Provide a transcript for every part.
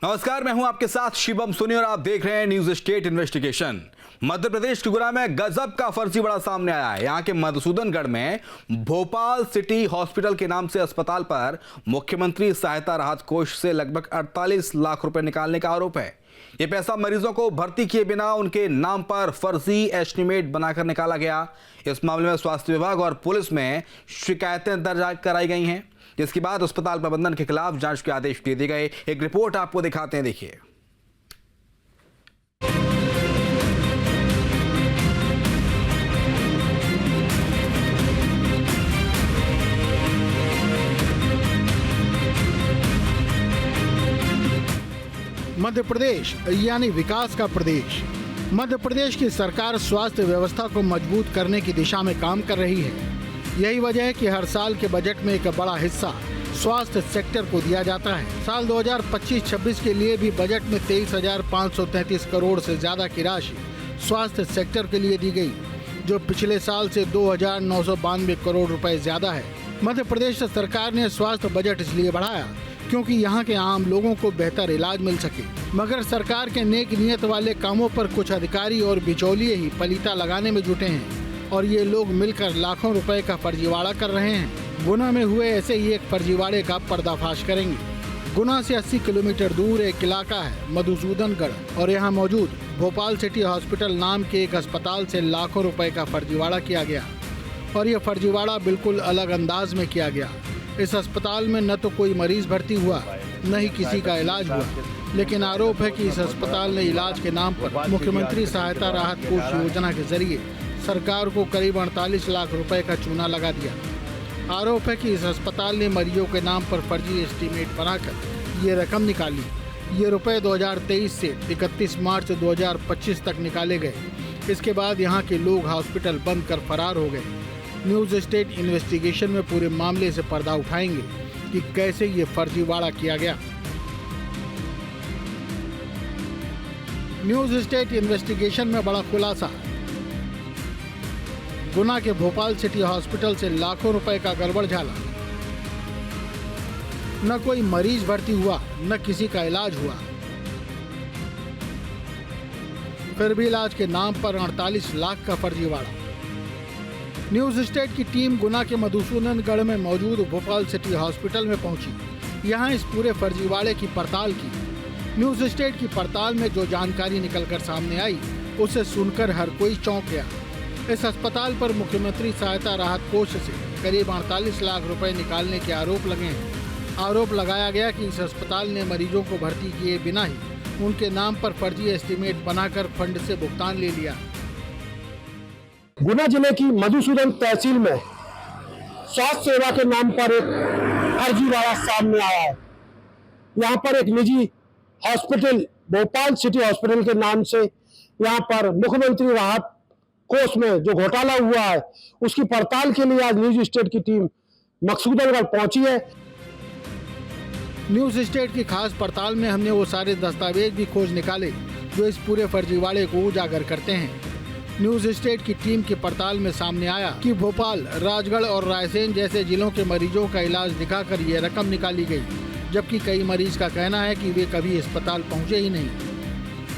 नमस्कार, मैं हूं आपके साथ शिवम सोनी और आप देख रहे हैं news state investigation. Madhya Pradesh के गुना में गजब का फर्जीवाड़ा सामने आया है। यहां के मधुसूदनगढ़ में भोपाल सिटी हॉस्पिटल के नाम से अस्पताल पर मुख्यमंत्री सहायता राहत कोष से लगभग 48 लाख रुपए निकालने का आरोप है। ये पैसा मरीजों को भर्ती किए बिना उनके नाम पर फर्जी एस्टिमेट बनाकर निकाला गया। इस मामले में स्वास्थ्य विभाग और पुलिस में शिकायतें दर्ज कराई गई हैं, जिसके बाद अस्पताल प्रबंधन के खिलाफ जांच के आदेश दे दिए गए। एक रिपोर्ट आपको दिखाते हैं, देखिए। मध्य प्रदेश यानी विकास का प्रदेश। मध्य प्रदेश की सरकार स्वास्थ्य व्यवस्था को मजबूत करने की दिशा में काम कर रही है। यही वजह है कि हर साल के बजट में एक बड़ा हिस्सा स्वास्थ्य सेक्टर को दिया जाता है। साल 2025-26 के लिए भी बजट में 23,533 करोड़ से ज्यादा की राशि स्वास्थ्य सेक्टर के लिए दी गई, जो पिछले साल से 2,992 करोड़ रुपए ज्यादा है। मध्य प्रदेश सरकार ने स्वास्थ्य बजट इसलिए बढ़ाया क्योंकि यहाँ के आम लोगों को बेहतर इलाज मिल सके, मगर सरकार के नेक नियत वाले कामों पर कुछ अधिकारी और बिचौलिए ही पलीता लगाने में जुटे हैं और ये लोग मिलकर लाखों रुपए का फर्जीवाड़ा कर रहे हैं। गुना में हुए ऐसे ही एक फर्जीवाड़े का पर्दाफाश करेंगे। गुना से 80 किलोमीटर दूर एक इलाका है मधुसूदनगढ़, और यहाँ मौजूद भोपाल सिटी हॉस्पिटल नाम के एक अस्पताल से लाखों रुपए का फर्जीवाड़ा किया गया, और ये फर्जीवाड़ा बिल्कुल अलग अंदाज में किया गया। इस अस्पताल में न तो कोई मरीज भर्ती हुआ, न ही किसी का इलाज हुआ, लेकिन आरोप है कि इस अस्पताल ने इलाज के नाम पर मुख्यमंत्री सहायता राहत कोष योजना के जरिए सरकार को करीब 48 लाख रुपए का चूना लगा दिया। आरोप है कि इस अस्पताल ने मरीजों के नाम पर फर्जी एस्टीमेट बनाकर ये रकम निकाली। ये रुपए 2023 से 31 मार्च 2025 तक निकाले गए। इसके बाद यहाँ के लोग हॉस्पिटल बंद कर फरार हो गए। न्यूज स्टेट इन्वेस्टिगेशन में पूरे मामले से पर्दा उठाएंगे कि कैसे ये फर्जीवाड़ा किया गया। न्यूज स्टेट इन्वेस्टिगेशन में बड़ा खुलासा। गुना के भोपाल सिटी हॉस्पिटल से लाखों रुपए का गड़बड़ झाला। न कोई मरीज भर्ती हुआ, न किसी का इलाज हुआ, फिर भी इलाज के नाम पर 48 लाख का फर्जीवाड़ा। न्यूज स्टेट की टीम गुना के मधुसूदनगढ़ में मौजूद भोपाल सिटी हॉस्पिटल में पहुंची। यहां इस पूरे फर्जीवाड़े की पड़ताल की। न्यूज स्टेट की पड़ताल में जो जानकारी निकलकर सामने आई, उसे सुनकर हर कोई चौंक गया। इस अस्पताल पर मुख्यमंत्री सहायता राहत कोष से करीब 48 लाख रुपए निकालने के आरोप लगे हैं। आरोप लगाया गया कि इस अस्पताल ने मरीजों को भर्ती किए बिना ही उनके नाम पर फर्जी एस्टीमेट बनाकर फंड से भुगतान ले लिया। गुना जिले की मधुसूदन तहसील में स्वास्थ्य सेवा के नाम पर एक फर्जीवाड़ा सामने आया है। यहाँ पर एक निजी हॉस्पिटल भोपाल सिटी हॉस्पिटल के नाम से यहाँ पर मुख्यमंत्री राहत कोष में जो घोटाला हुआ है, उसकी पड़ताल के लिए आज न्यूज स्टेट की टीम मधुसूदनगढ़ पहुंची है। न्यूज स्टेट की खास पड़ताल में हमने वो सारे दस्तावेज भी खोज निकाले जो इस पूरे फर्जीवाड़े को उजागर करते हैं। न्यूज स्टेट की टीम की पड़ताल में सामने आया कि भोपाल, राजगढ़ और रायसेन जैसे जिलों के मरीजों का इलाज दिखाकर ये रकम निकाली गई, जबकि कई मरीज का कहना है कि वे कभी अस्पताल पहुंचे ही नहीं।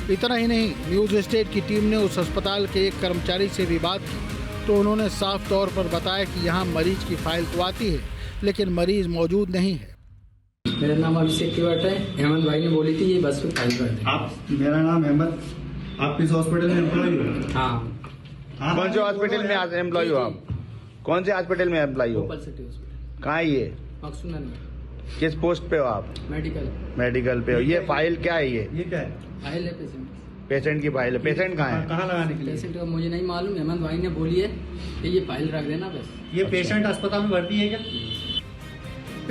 इतना ही नहीं, न्यूज स्टेट की टीम ने उस अस्पताल के एक कर्मचारी से भी बात की तो उन्होंने साफ तौर पर बताया कि यहाँ मरीज की फाइल तो आती है, लेकिन मरीज मौजूद नहीं है। मेरा नाम अभिषेक तिवारी है। हेमंत भाई ने बोली थी ये बस पे फाइल कर दे। आप, मेरा नाम हेमंत, आप किस हॉस्पिटल में एम्प्लॉय हो? हाँ। कौन से हॉस्पिटल में आज एम्प्लॉय हो आप? कौन से हॉस्पिटल में एम्प्लॉय हो? Bhopal city hospital. कहाँ है ये? मकसूदन में। किस पोस्ट पे हो आप? मेडिकल पे हो। ये फाइल क्या है? ये क्या है? फाइल है पेशेंट की फाइल है। पेशेंट कहाँ है? कहाँ लगाने के लिए? पेशेंट का मुझे नहीं मालूम। हेमंत भाई ने बोली है कि ये फाइल रख देना बस। ये पेशेंट अस्पताल में भर्ती है क्या?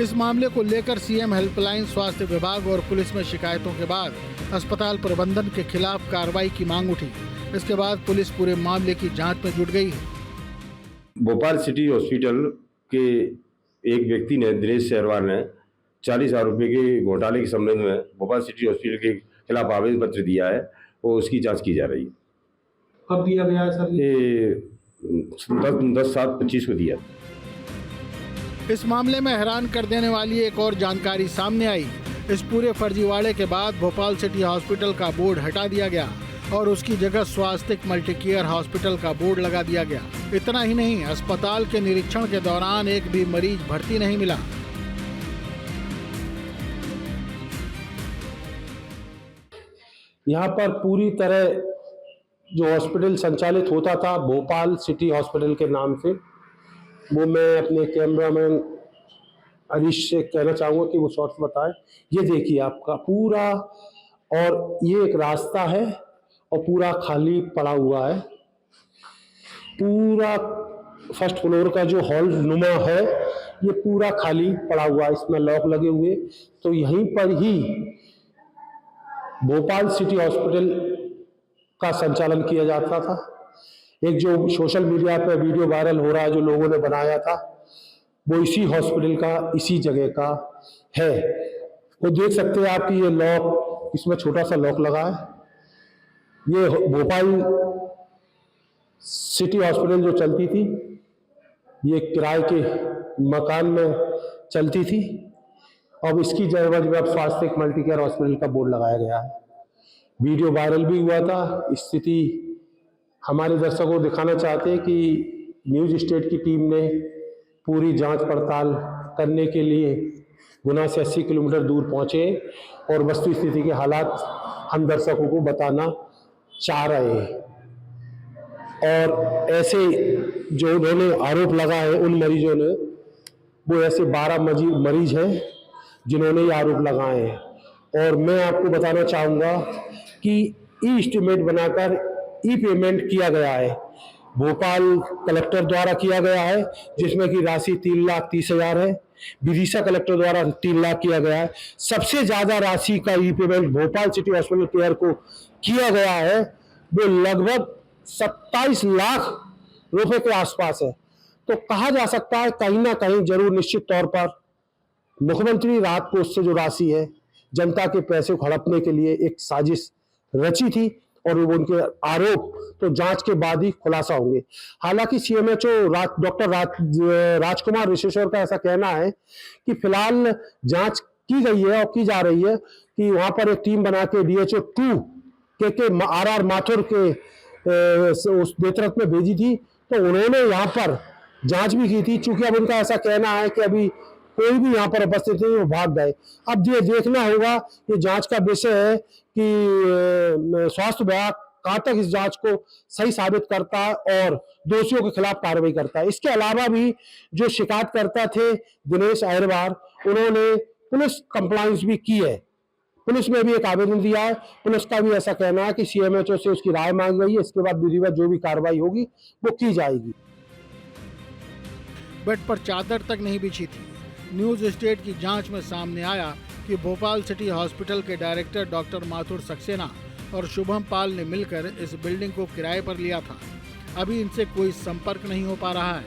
इस मामले को लेकर सीएम हेल्पलाइन, स्वास्थ्य विभाग और पुलिस में शिकायतों के बाद अस्पताल प्रबंधन के खिलाफ कार्रवाई की मांग उठी। इसके बाद पुलिस पूरे मामले की जांच में जुट गई है। भोपाल सिटी हॉस्पिटल के एक व्यक्ति ने, दिनेश शेरवार ने 40,000 रुपये के घोटाले के संबंध में भोपाल सिटी हॉस्पिटल के खिलाफ आवेदन पत्र दिया है और उसकी जांच की जा रही है। कब दिया गया है सर? ये 10/7/25 को दिया। इस मामले में हैरान कर देने वाली एक और जानकारी सामने आई इस पूरे फर्जीवाड़े के बाद भोपाल सिटी हॉस्पिटल का बोर्ड हटा दिया गया और उसकी जगह स्वास्तिक मल्टीकेयर हॉस्पिटल का बोर्ड लगा दिया गया। इतना ही नहीं, अस्पताल के निरीक्षण के दौरान एक भी मरीज भर्ती नहीं मिला। यहाँ पर पूरी तरह जो हॉस्पिटल संचालित होता था भोपाल सिटी हॉस्पिटल के नाम से, वो मैं अपने कैमरामैन हरीश से कहना चाहूँगा कि वो शॉर्ट्स बताएं। ये देखिए आपका पूरा, और ये एक रास्ता है और पूरा खाली पड़ा हुआ है। पूरा फर्स्ट फ्लोर का जो हॉल नुमा है ये पूरा खाली पड़ा हुआ है, इसमें लॉक लगे हुए। तो यहीं पर ही भोपाल सिटी हॉस्पिटल का संचालन किया जाता था। एक जो सोशल मीडिया पर वीडियो वायरल हो रहा है जो लोगों ने बनाया था, वो इसी हॉस्पिटल का, इसी जगह का है। वो देख सकते हैं आप कि ये लॉक, इसमें छोटा सा लॉक लगा है। ये भोपाल सिटी हॉस्पिटल जो चलती थी, ये किराए के मकान में चलती थी। अब इसकी जगह में अब स्वास्तिक मल्टीकेयर हॉस्पिटल का बोर्ड लगाया गया है। वीडियो वायरल भी हुआ था। स्थिति हमारे दर्शकों को दिखाना चाहते हैं कि न्यूज़ स्टेट की टीम ने पूरी जांच पड़ताल करने के लिए गुना से 80 किलोमीटर दूर पहुंचे और वस्तु स्थिति के हालात हम दर्शकों को बताना चाह रहे हैं। और ऐसे जो उन्होंने आरोप लगाए हैं उन मरीजों ने, वो ऐसे 12 मरीज हैं जिन्होंने ये आरोप लगाए हैं। और मैं आपको बताना चाहूँगा कि ई एस्टीमेट बनाकर ई पेमेंट किया गया है, भोपाल कलेक्टर द्वारा किया गया है, जिसमें कि राशि 3,30,000 है। विदिशा कलेक्टर द्वारा 3 लाख किया गया है। सबसे ज्यादा राशि का e payment Bhopal city hospital care को किया गया है, वो लगभग 27 लाख रुपए के आसपास है। तो कहा जा सकता है कहीं ना कहीं जरूर निश्चित तौर पर मुख्यमंत्री राहत कोष से जो राशि है जनता के पैसे को हड़पने के लिए एक साजिश रची थी, और उनके आरोप तो जांच के बाद ही खुलासा होंगे। हालांकि सीएमएचओ डॉक्टर राजकुमार ऋषिश्वर का ऐसा कहना है कि फिलहाल जांच की गई है और की जा रही है कि वहां पर एक टीम बना के DHO 2 के RR माथुर के उस नेतृत्व में भेजी थी, तो उन्होंने यहाँ पर जांच भी की थी। चूंकि अब उनका ऐसा कहना है कि अभी कोई भी यहाँ पर उपस्थित नहीं, वो भाग गए। अब ये देखना होगा, ये जांच का विषय है कि स्वास्थ्य विभाग कहाँ तक इस जांच को सही साबित करता है और दोषियों के खिलाफ कार्रवाई करता है। इसके अलावा भी जो शिकायतकर्ता थे दिनेश अहिरवार, उन्होंने पुलिस कंप्लायंस भी की है, पुलिस में भी एक आवेदन दिया है। पुलिस का भी ऐसा कहना है कि सीएमएचओ से उसकी राय मांग गई है, इसके बाद विधिवत जो भी कार्रवाई होगी वो की जाएगी। बेड पर चादर तक नहीं बिछी थी। न्यूज़ स्टेट की जांच में सामने आया कि भोपाल सिटी हॉस्पिटल के डायरेक्टर डॉक्टर माथुर सक्सेना और शुभम पाल ने मिलकर इस बिल्डिंग को किराए पर लिया था। अभी इनसे कोई संपर्क नहीं हो पा रहा है।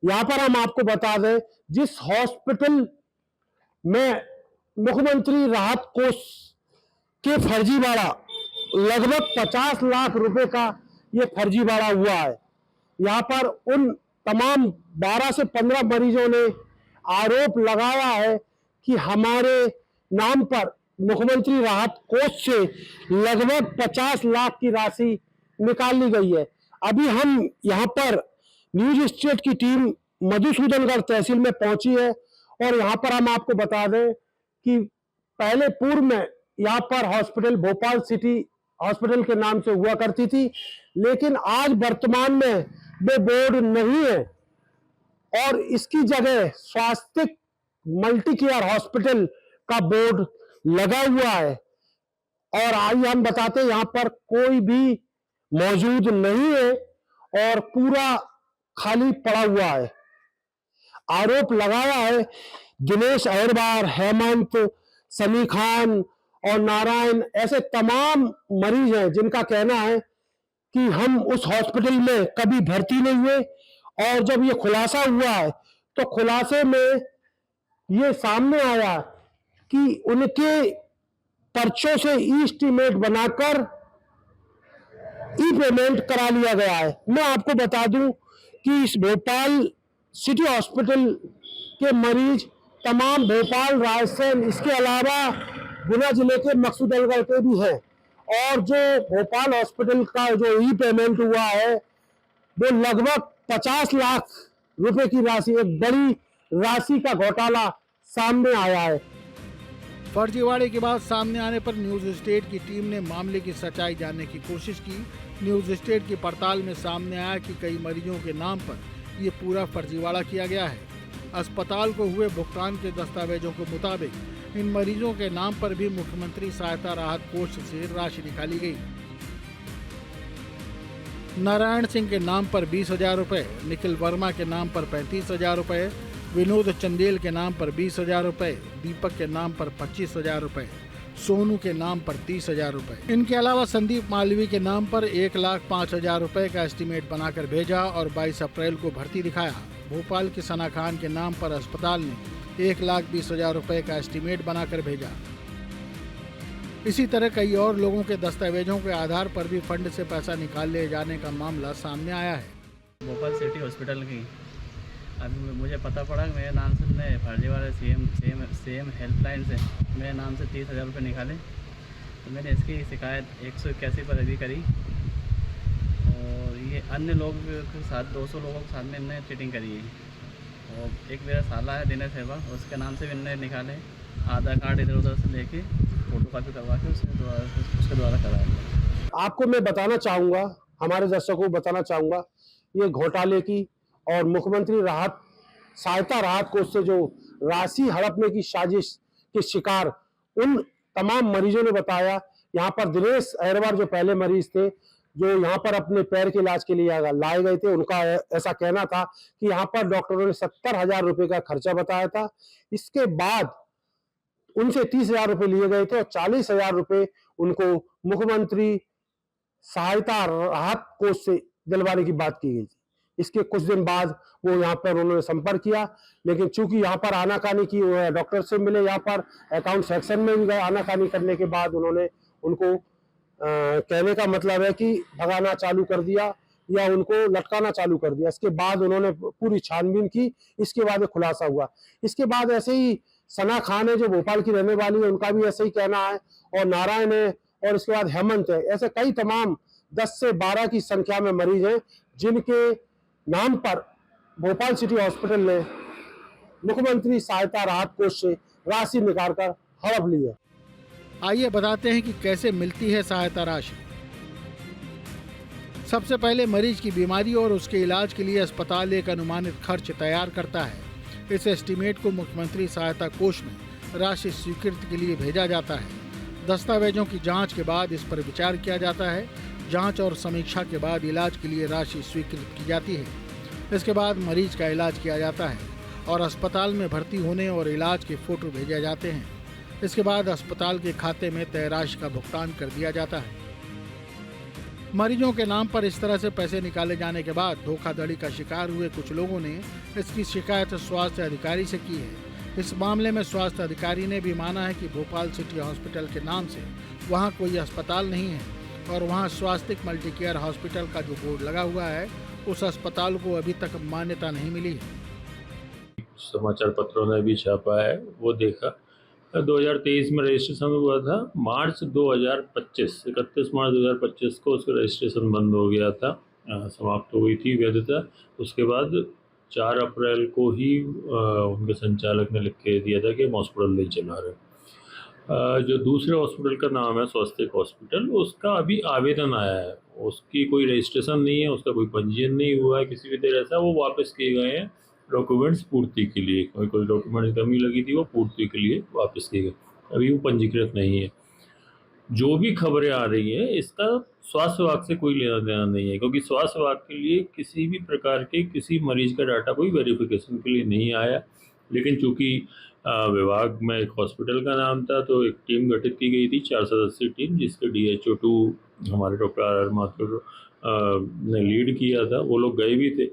यहां पर हम आपको बता दें, जिस हॉस्पिटल में मुख्यमंत्री राहत कोष के फर्जीवाड़ा लगभग 50 लाख रुपए का ये फर्जीवाड़ा हुआ है, यहाँ पर उन तमाम 12 से 15 मरीजों ने आरोप लगाया है कि हमारे नाम पर मुख्यमंत्री राहत कोष से लगभग 50 लाख की राशि निकाल ली गई है। अभी हम यहाँ पर न्यूज़ स्टेट की टीम मधुसूदनगढ़ तहसील में पहुंची है और यहाँ पर हम आपको बता दें कि पहले पूर्व में यहाँ पर हॉस्पिटल भोपाल सिटी हॉस्पिटल के नाम से हुआ करती थी, लेकिन आज वर्तमान में वो बोर्ड नहीं है और इसकी जगह स्वास्तिक मल्टीकेयर हॉस्पिटल का बोर्ड लगा हुआ है। और आइए हम बताते हैं, यहाँ पर कोई भी मौजूद नहीं है और पूरा खाली पड़ा हुआ है। आरोप लगाया है दिनेश अहिरवार, हेमंत, सनी खान और नारायण, ऐसे तमाम मरीज हैं जिनका कहना है कि हम उस हॉस्पिटल में कभी भर्ती नहीं हुए, और जब ये खुलासा हुआ है तो खुलासे में ये सामने आया कि उनके पर्चों से ई एस्टीमेट बनाकर ई पेमेंट करा लिया गया है। मैं आपको बता दूं कि इस भोपाल सिटी हॉस्पिटल के मरीज तमाम भोपाल, रायसेन, इसके अलावा गुना जिले के मकसूदनगढ़ के भी हैं। और जो भोपाल हॉस्पिटल का जो ई पेमेंट हुआ है वो लगभग 50 लाख रुपए की राशि, एक बड़ी राशि का घोटाला सामने आया है। फर्जीवाड़े की बात सामने आने पर न्यूज स्टेट की टीम ने मामले की सच्चाई जानने की कोशिश की। न्यूज स्टेट की पड़ताल में सामने आया कि कई मरीजों के नाम पर ये पूरा फर्जीवाड़ा किया गया है। अस्पताल को हुए भुगतान के दस्तावेजों के मुताबिक इन मरीजों के नाम पर भी मुख्यमंत्री सहायता राहत कोष से राशि निकाली गई। नारायण सिंह के नाम पर 20,000 रुपए, निखिल वर्मा के नाम पर 35,000 रुपए, विनोद चंदेल के नाम पर 20,000 रुपए, दीपक के नाम पर 25,000 रुपए, सोनू के नाम पर 30,000 रुपए। इनके अलावा संदीप मालवी के नाम पर 1,05,000 रुपए का एस्टीमेट बनाकर भेजा और 22 अप्रैल को भर्ती दिखाया। भोपाल की सना खान के नाम पर अस्पताल ने 1,20,000 रुपए का एस्टीमेट बनाकर भेजा। इसी तरह कई और लोगों के दस्तावेजों के आधार पर भी फंड से पैसा निकाल ले जाने का मामला सामने आया है। भोपाल सिटी हॉस्पिटल की अभी मुझे पता पड़ा कि मेरे नाम से ने फर्जीवाड़े सीएम हेल्पलाइन से मेरे नाम से 30,000 रुपये निकाले। तो मैंने इसकी शिकायत 181 पर अभी करी और ये अन्य लोग के साथ 200 लोगों के साथ में इनने चीटिंग करी है। और एक मेरा साला है दिनेश सेवा, उसके नाम से भी इनने निकाले, आधार कार्ड इधर उधर से लेके फोटो कॉपी करवा के उसके द्वारा कराया। आपको मैं बताना चाहूँगा, हमारे दर्शकों को बताना चाहूँगा, ये घोटाले की और मुख्यमंत्री राहत सहायता राहत कोष से जो राशि हड़पने की साजिश के शिकार उन तमाम मरीजों ने बताया। यहाँ पर दिनेश अहरवार जो पहले मरीज थे, जो यहाँ पर अपने पैर के इलाज के लिए लाए गए थे, उनका ऐसा कहना था कि यहाँ पर डॉक्टरों ने 70,000 रुपए का खर्चा बताया था। इसके बाद उनसे 30,000 रुपए लिए गए थे और 40,000 रुपए उनको मुख्यमंत्री सहायता राहत कोष से दिलवाने की बात की गई थी। इसके कुछ दिन बाद वो यहाँ पर उन्होंने संपर्क किया, लेकिन चूंकि यहाँ पर आनाकानी की, डॉक्टर से मिले, यहाँ पर अकाउंट सेक्शन में भी गए, आनाकानी करने के बाद उन्होंने उनको कहने का मतलब है कि भगाना चालू कर दिया या उनको लटकाना चालू कर दिया। इसके बाद उन्होंने पूरी छानबीन की, इसके बाद खुलासा हुआ। इसके बाद ऐसे ही सना खान है जो भोपाल की रहने वाली है, उनका भी ऐसे ही कहना है, और नारायण है, और इसके बाद हेमंत है। ऐसे कई तमाम 10 से 12 की संख्या में मरीज हैं जिनके नाम पर भोपाल सिटी हॉस्पिटल ने मुख्यमंत्री सहायता राहत कोष से राशि निकालकर हड़प ली है। आइए बताते हैं कि कैसे मिलती है सहायता राशि। सबसे पहले मरीज की बीमारी और उसके इलाज के लिए अस्पताल एक अनुमानित खर्च तैयार करता है। इस एस्टीमेट को मुख्यमंत्री सहायता कोष में राशि स्वीकृति के लिए भेजा जाता है। दस्तावेजों की जांच के बाद इस पर विचार किया जाता है। जांच और समीक्षा के बाद इलाज के लिए राशि स्वीकृत की जाती है। इसके बाद मरीज का इलाज किया जाता है और अस्पताल में भर्ती होने और इलाज के फोटो भेजे जाते हैं। इसके बाद अस्पताल के खाते में तय राशि का भुगतान कर दिया जाता है। मरीजों के नाम पर इस तरह से पैसे निकाले जाने के बाद धोखाधड़ी का शिकार हुए कुछ लोगों ने इसकी शिकायत स्वास्थ्य अधिकारी से की है। इस मामले में स्वास्थ्य अधिकारी ने भी माना है कि भोपाल सिटी हॉस्पिटल के नाम से वहां कोई अस्पताल नहीं है और वहां स्वास्तिक मल्टीकेयर हॉस्पिटल का जो बोर्ड लगा हुआ है उस अस्पताल को अभी तक मान्यता नहीं मिली है। समाचार पत्रों ने भी छापा है, वो देखा। 2023 में रजिस्ट्रेशन हुआ था। मार्च 2025 31 मार्च 2025 को उसका रजिस्ट्रेशन बंद हो गया था, समाप्त हो गई थी वैधता। उसके बाद 4 अप्रैल को ही उनके संचालक ने लिख के दिया था कि हम हॉस्पिटल नहीं चला रहे। जो दूसरे हॉस्पिटल का नाम है स्वास्तिक हॉस्पिटल, उसका अभी आवेदन आया है, उसकी कोई रजिस्ट्रेशन नहीं है, उसका कोई पंजीयन नहीं हुआ है किसी भी तरह से। वो वापस किए गए हैं डॉक्यूमेंट्स पूर्ति के लिए, कोई डॉक्यूमेंट कमी लगी थी वो पूर्ति के लिए वापस किए गए। अभी वो पंजीकृत नहीं है। जो भी खबरें आ रही है इसका स्वास्थ्य विभाग से कोई लेना देना नहीं है, क्योंकि स्वास्थ्य विभाग के लिए किसी भी प्रकार के किसी मरीज का डाटा कोई वेरिफिकेशन के लिए नहीं आया। लेकिन चूंकि विभाग में एक हॉस्पिटल का नाम था तो एक टीम गठित की गई थी, 4 सदस्यीय टीम, जिसके DHO2 हमारे डॉक्टर RR माथुर ने लीड किया था। वो लोग गए भी थे,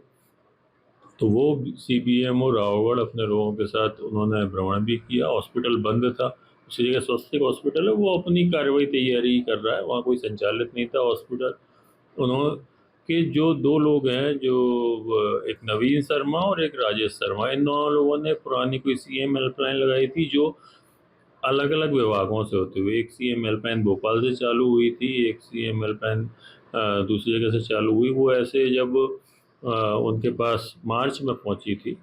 तो वो CPMO रावगढ़ अपने लोगों के साथ उन्होंने भ्रमण भी किया। हॉस्पिटल बंद था, उसी जगह स्वास्थ्य हॉस्पिटल है, वो अपनी कार्रवाई तैयारी कर रहा है, वहाँ कोई संचालित नहीं था हॉस्पिटल। कि जो दो लोग हैं, जो एक नवीन शर्मा और एक राजेश शर्मा, इन दोनों लोगों ने पुरानी कोई सीएम हेल्पलाइन लगाई थी जो अलग अलग विभागों से होते हुए, एक सीएम हेल्पलाइन भोपाल से चालू हुई थी, एक सीएम हेल्पलाइन दूसरी जगह से चालू हुई। वो ऐसे जब उनके पास मार्च में पहुंची थी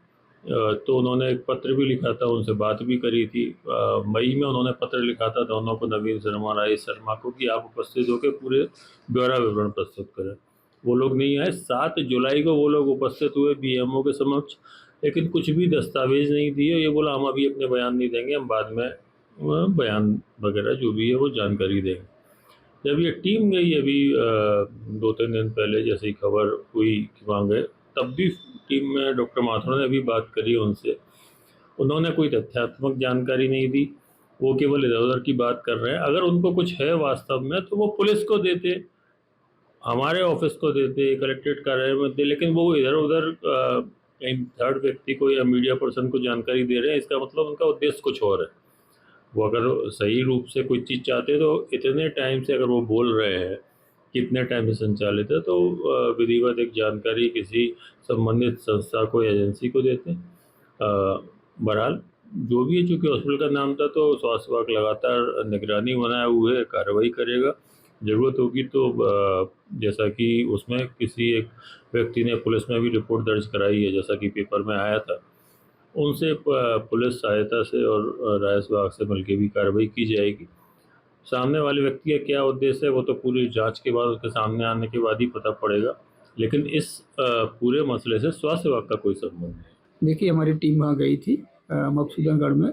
तो उन्होंने एक पत्र भी लिखा था, उनसे बात भी करी थी। मई में उन्होंने पत्र लिखा था दोनों को, नवीन शर्मा और राजेश शर्मा को, कि आप उपस्थित होकर पूरे ब्यौरा विवरण प्रस्तुत करें। वो लोग नहीं आए। 7 जुलाई को वो लोग उपस्थित हुए बीएमओ के समक्ष, लेकिन कुछ भी दस्तावेज नहीं दिए। ये बोला हम अभी अपने बयान नहीं देंगे, हम बाद में बयान वगैरह जो भी है वो जानकारी देंगे। जब ये टीम गई अभी 2-3 दिन पहले, जैसे ही खबर हुई कि वहाँ गए, तब भी टीम में डॉक्टर माथुर ने भी बात करी उनसे। उन्होंने कोई तथ्यात्मक जानकारी नहीं दी, वो केवल इधर उधर की बात कर रहे हैं। अगर उनको कुछ है वास्तव में तो वो पुलिस को देते, हमारे ऑफिस को देते, कलेक्ट्रेट कार्यालय में देते, लेकिन वो इधर उधर कहीं थर्ड व्यक्ति को या मीडिया पर्सन को जानकारी दे रहे हैं। इसका मतलब उनका उद्देश्य कुछ और है। वो अगर सही रूप से कोई चीज़ चाहते तो इतने टाइम से, अगर वो बोल रहे हैं कितने टाइम से संचालित है, तो विधिवत एक जानकारी किसी संबंधित संस्था को, एजेंसी को देते। बहरहाल जो भी है, चूँकि हॉस्पिटल का नाम था तो स्वास्थ्य विभाग लगातार निगरानी बनाए हुए कार्रवाई करेगा। ज़रूरत होगी तो जैसा कि उसमें किसी एक व्यक्ति ने पुलिस में भी रिपोर्ट दर्ज कराई है, जैसा कि पेपर में आया था, उनसे पुलिस सहायता से और राजस्व विभाग से मिलकर भी कार्रवाई की जाएगी। सामने वाले व्यक्ति का क्या उद्देश्य है वो तो पूरी जांच के बाद, उसके सामने आने के बाद ही पता पड़ेगा, लेकिन इस पूरे मसले से स्वास्थ्य विभाग का कोई संबंध नहीं। देखिए, हमारी टीम वहाँ गई थी मकसूदनगढ़ में।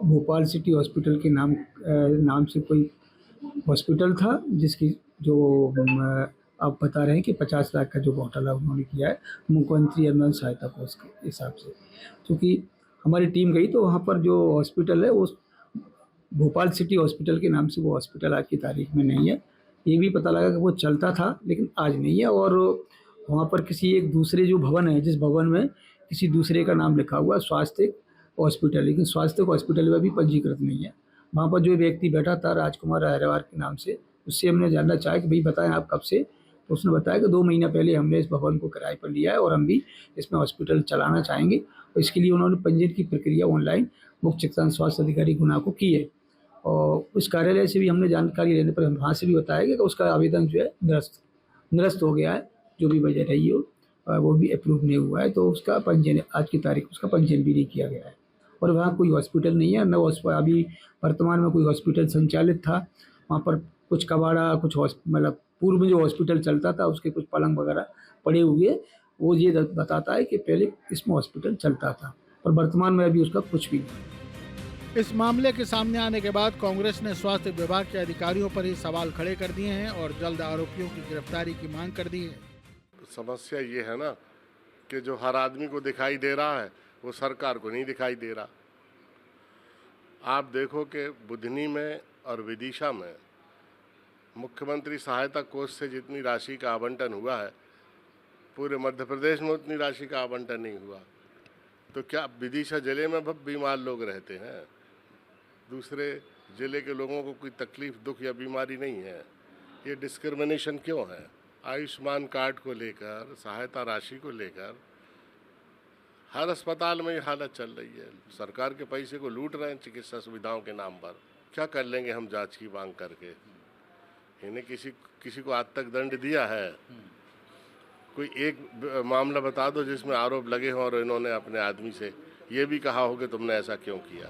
भोपाल सिटी हॉस्पिटल के नाम से कोई हॉस्पिटल था, जिसकी जो आप बता रहे हैं कि 50 लाख का जो घोटाला उन्होंने किया है मुख्यमंत्री अनुदान सहायता कोष के हिसाब से। क्योंकि हमारी टीम गई तो वहाँ पर जो हॉस्पिटल है वो भोपाल सिटी हॉस्पिटल के नाम से वो हॉस्पिटल आज की तारीख में नहीं है। ये भी पता लगा कि वो चलता था लेकिन आज नहीं है। और वहाँ पर किसी एक दूसरे जो भवन है, जिस भवन में किसी दूसरे का नाम लिखा हुआ है स्वास्थ्य हॉस्पिटल, लेकिन स्वास्थ्य हॉस्पिटल में भी पंजीकृत नहीं है। वहाँ पर जो व्यक्ति बैठा था राजकुमार अहरवार के नाम से, उससे हमने जानना चाहा कि भाई बताएं आप कब से, तो उसने बताया कि 2 महीना पहले हमने इस भवन को किराए पर लिया है और हम भी इसमें हॉस्पिटल चलाना चाहेंगे। और इसके लिए उन्होंने पंजीयन की प्रक्रिया ऑनलाइन मुख्य चिकित्सा स्वास्थ्य अधिकारी गुना को की है। और उस कार्यालय से भी हमने जानकारी लेने पर वहाँ से भी बताया कि उसका आवेदन जो है निरस्त हो गया है, जो भी वजह रही हो वो भी अप्रूव नहीं हुआ है। तो उसका पंजीयन आज की तारीख उसका पंजीयन भी नहीं किया गया है। और वहाँ कोई हॉस्पिटल नहीं है, न अभी वर्तमान में कोई हॉस्पिटल संचालित था। वहाँ पर कुछ कबाड़ा, कुछ मतलब पूर्व में जो हॉस्पिटल चलता था उसके कुछ पलंग वगैरह पड़े हुए, वो ये बताता है कि पहले इसमें हॉस्पिटल चलता था और वर्तमान में अभी उसका कुछ भी नहीं। इस मामले के सामने आने के बाद कांग्रेस ने स्वास्थ्य विभाग के अधिकारियों पर ही सवाल खड़े कर दिए हैं और जल्द आरोपियों की गिरफ्तारी की मांग कर दी है। समस्या ये है ना कि जो हर आदमी को दिखाई दे रहा है वो सरकार को नहीं दिखाई दे रहा। आप देखो कि बुधनी में और विदिशा में मुख्यमंत्री सहायता कोष से जितनी राशि का आवंटन हुआ है, पूरे मध्य प्रदेश में उतनी राशि का आवंटन नहीं हुआ। तो क्या विदिशा जिले में बीमार लोग रहते हैं, दूसरे जिले के लोगों को कोई तकलीफ, दुख या बीमारी नहीं है? ये डिस्क्रिमिनेशन क्यों है? आयुष्मान कार्ड को लेकर, सहायता राशि को लेकर हर अस्पताल में ये हालत चल रही है। सरकार के पैसे को लूट रहे हैं चिकित्सा सुविधाओं के नाम पर। क्या कर लेंगे हम जांच की मांग करके? इन्हें किसी को आज तक दंड दिया है? कोई एक मामला बता दो जिसमें आरोप लगे हों और इन्होंने अपने आदमी से ये भी कहा हो कि तुमने ऐसा क्यों किया।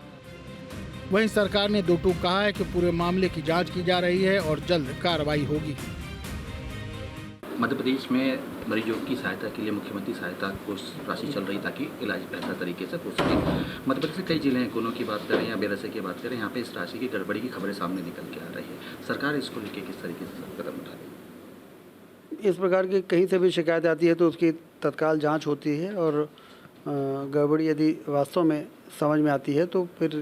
वहीं सरकार ने 2 टूक कहा है कि पूरे मामले की जांच की जा रही है और जल्द कार्रवाई होगी। मध्य प्रदेश में मरीजों की सहायता के लिए मुख्यमंत्री सहायता कोष राशि चल रही ताकि इलाज बेहतर तरीके से हो सके। मध्य प्रदेश के कई जिले हैं, गुनों की बात करें या बेरसे की बात करें, यहाँ पे इस राशि की गड़बड़ी की खबरें सामने निकल के आ रही है। सरकार इसको लेकर किस तरीके से कदम उठा रही है? इस प्रकार की कहीं से भी शिकायत आती है तो उसकी तत्काल जांच होती है और गड़बड़ी यदि वास्तव में समझ में आती है तो फिर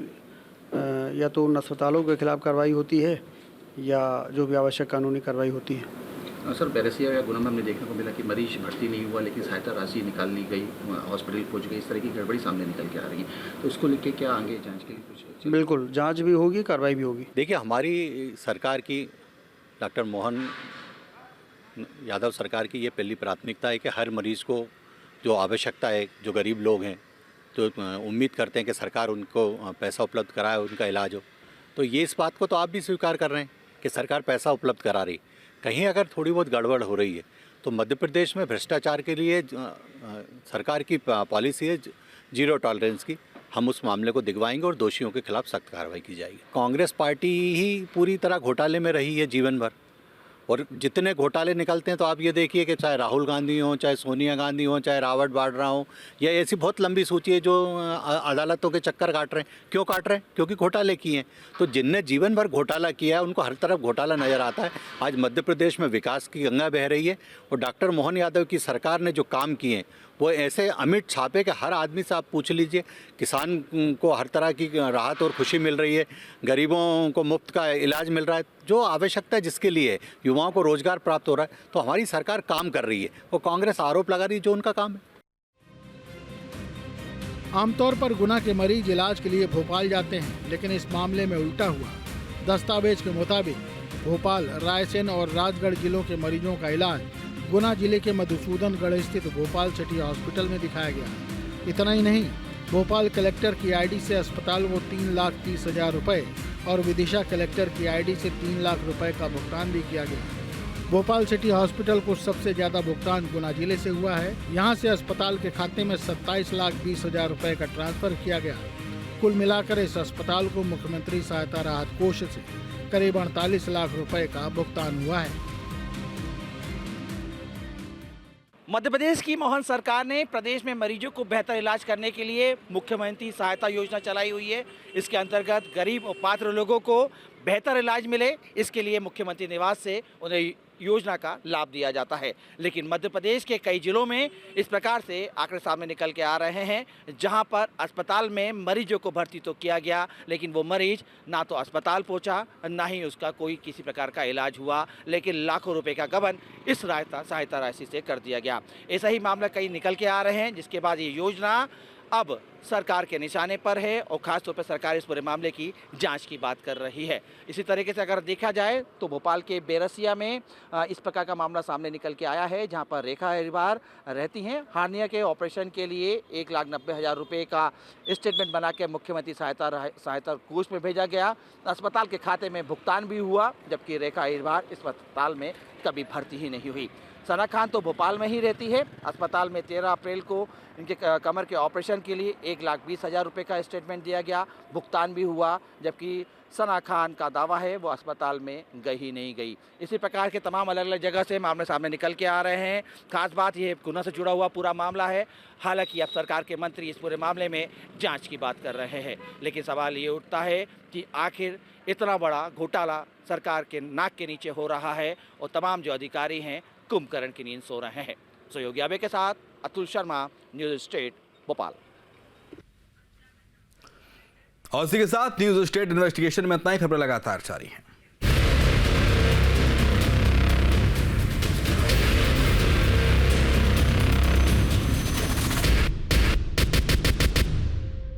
या तो उन अस्पतालों के खिलाफ कार्रवाई होती है या जो भी आवश्यक कानूनी कार्रवाई होती है। सर, बैरसिया या गुना में हमने देखने को मिला कि मरीज भर्ती नहीं हुआ लेकिन सहायता राशि निकाल ली गई, हॉस्पिटल पहुंच गई, इस तरह की गड़बड़ी सामने निकल के आ रही है। तो उसको लेकर क्या आगे जांच के लिए कुछ? बिल्कुल, जांच भी होगी, कार्रवाई भी होगी। देखिए, हमारी सरकार की डॉक्टर मोहन यादव सरकार की ये पहली प्राथमिकता है कि हर मरीज़ को जो आवश्यकता है, जो गरीब लोग हैं तो उम्मीद करते हैं कि सरकार उनको पैसा उपलब्ध कराए, उनका इलाज हो। तो ये इस बात को तो आप भी स्वीकार कर रहे हैं कि सरकार पैसा उपलब्ध करा रही। कहीं अगर थोड़ी बहुत गड़बड़ हो रही है तो मध्य प्रदेश में भ्रष्टाचार के लिए सरकार की पॉलिसी है जीरो टॉलरेंस की। हम उस मामले को दिखवाएंगे और दोषियों के खिलाफ सख्त कार्रवाई की जाएगी। कांग्रेस पार्टी ही पूरी तरह घोटाले में रही है जीवन भर, और जितने घोटाले निकलते हैं तो आप ये देखिए कि चाहे राहुल गांधी हो, चाहे सोनिया गांधी हो, चाहे रॉबर्ट वाड्रा हो, या ऐसी बहुत लंबी सूची है जो अदालतों के चक्कर काट रहे हैं। क्यों काट रहे हैं? क्योंकि घोटाले किए हैं। तो जिनने जीवन भर घोटाला किया है उनको हर तरफ घोटाला नज़र आता है। आज मध्य प्रदेश में विकास की गंगा बह रही है, और डॉक्टर मोहन यादव की सरकार ने जो काम किए हैं वो ऐसे अमिट छापे कि हर आदमी से आप पूछ लीजिए। किसान को हर तरह की राहत और खुशी मिल रही है, गरीबों को मुफ्त का इलाज मिल रहा है, जो आवश्यकता है जिसके लिए युवाओं को रोजगार प्राप्त हो रहा है। तो हमारी सरकार काम कर रही है, वो कांग्रेस आरोप लगा रही है जो उनका काम है। आमतौर पर गुना के मरीज इलाज के लिए भोपाल जाते हैं, लेकिन इस मामले में उल्टा हुआ। दस्तावेज के मुताबिक भोपाल, रायसेन और राजगढ़ जिलों के मरीजों का इलाज गुना जिले के मधुसूदनगढ़ स्थित भोपाल सिटी हॉस्पिटल में दिखाया गया। इतना ही नहीं, भोपाल कलेक्टर की आईडी से अस्पताल को 3,30,000 रुपए और विदिशा कलेक्टर की आईडी से 3 लाख रुपए का भुगतान भी किया गया। भोपाल सिटी हॉस्पिटल को सबसे ज्यादा भुगतान गुना जिले से हुआ है। यहां से अस्पताल के खाते में 27,20,000 रुपए का ट्रांसफर किया गया। कुल मिलाकर इस अस्पताल को मुख्यमंत्री सहायता राहत कोष से करीब 48 लाख रुपए का भुगतान हुआ है। मध्य प्रदेश की मोहन सरकार ने प्रदेश में मरीजों को बेहतर इलाज करने के लिए मुख्यमंत्री सहायता योजना चलाई हुई है। इसके अंतर्गत गरीब और पात्र लोगों को बेहतर इलाज मिले, इसके लिए मुख्यमंत्री निवास से उन्हें योजना का लाभ दिया जाता है। लेकिन मध्य प्रदेश के कई जिलों में इस प्रकार से आंकड़े सामने निकल के आ रहे हैं, जहां पर अस्पताल में मरीजों को भर्ती तो किया गया, लेकिन वो मरीज ना तो अस्पताल पहुंचा, ना ही उसका कोई किसी प्रकार का इलाज हुआ, लेकिन लाखों रुपए का गबन इस सहायता राशि से कर दिया गया। ऐसा ही मामला कई निकल के आ रहे हैं, जिसके बाद ये योजना अब सरकार के निशाने पर है और खासतौर पर सरकार इस पूरे मामले की जांच की बात कर रही है। इसी तरीके से अगर देखा जाए तो भोपाल के बेरसिया में इस प्रकार का मामला सामने निकल के आया है, जहां पर रेखा हरिवार रहती हैं। हार्निया के ऑपरेशन के लिए 1,90,000 रुपये का स्टेटमेंट बना के मुख्यमंत्री सहायता कोष में भेजा गया। अस्पताल के खाते में भुगतान भी हुआ, जबकि रेखा हरिवार इस अस्पताल में कभी भर्ती ही नहीं हुई। सना खान तो भोपाल में ही रहती है। अस्पताल में 13 अप्रैल को इनके कमर के ऑपरेशन के लिए 1,20,000 रुपये का स्टेटमेंट दिया गया, भुगतान भी हुआ, जबकि सना खान का दावा है वो अस्पताल में गई ही नहीं गई। इसी प्रकार के तमाम अलग अलग जगह से मामले सामने निकल के आ रहे हैं। खास बात ये गुना से जुड़ा हुआ पूरा मामला है। हालांकि अब सरकार के मंत्री इस पूरे मामले में जांच की बात कर रहे हैं, लेकिन सवाल ये उठता है कि आखिर इतना बड़ा घोटाला सरकार के नाक के नीचे हो रहा है और तमाम जो अधिकारी हैं कुंभकर्ण की नींद सो रहे हैं। सहयोगी आबे के साथ अतुल शर्मा, न्यूज़ स्टेट, भोपाल। और इसी के साथ न्यूज़ स्टेट इन्वेस्टिगेशन में इतना ही। खबरें लगातार जारी हैं।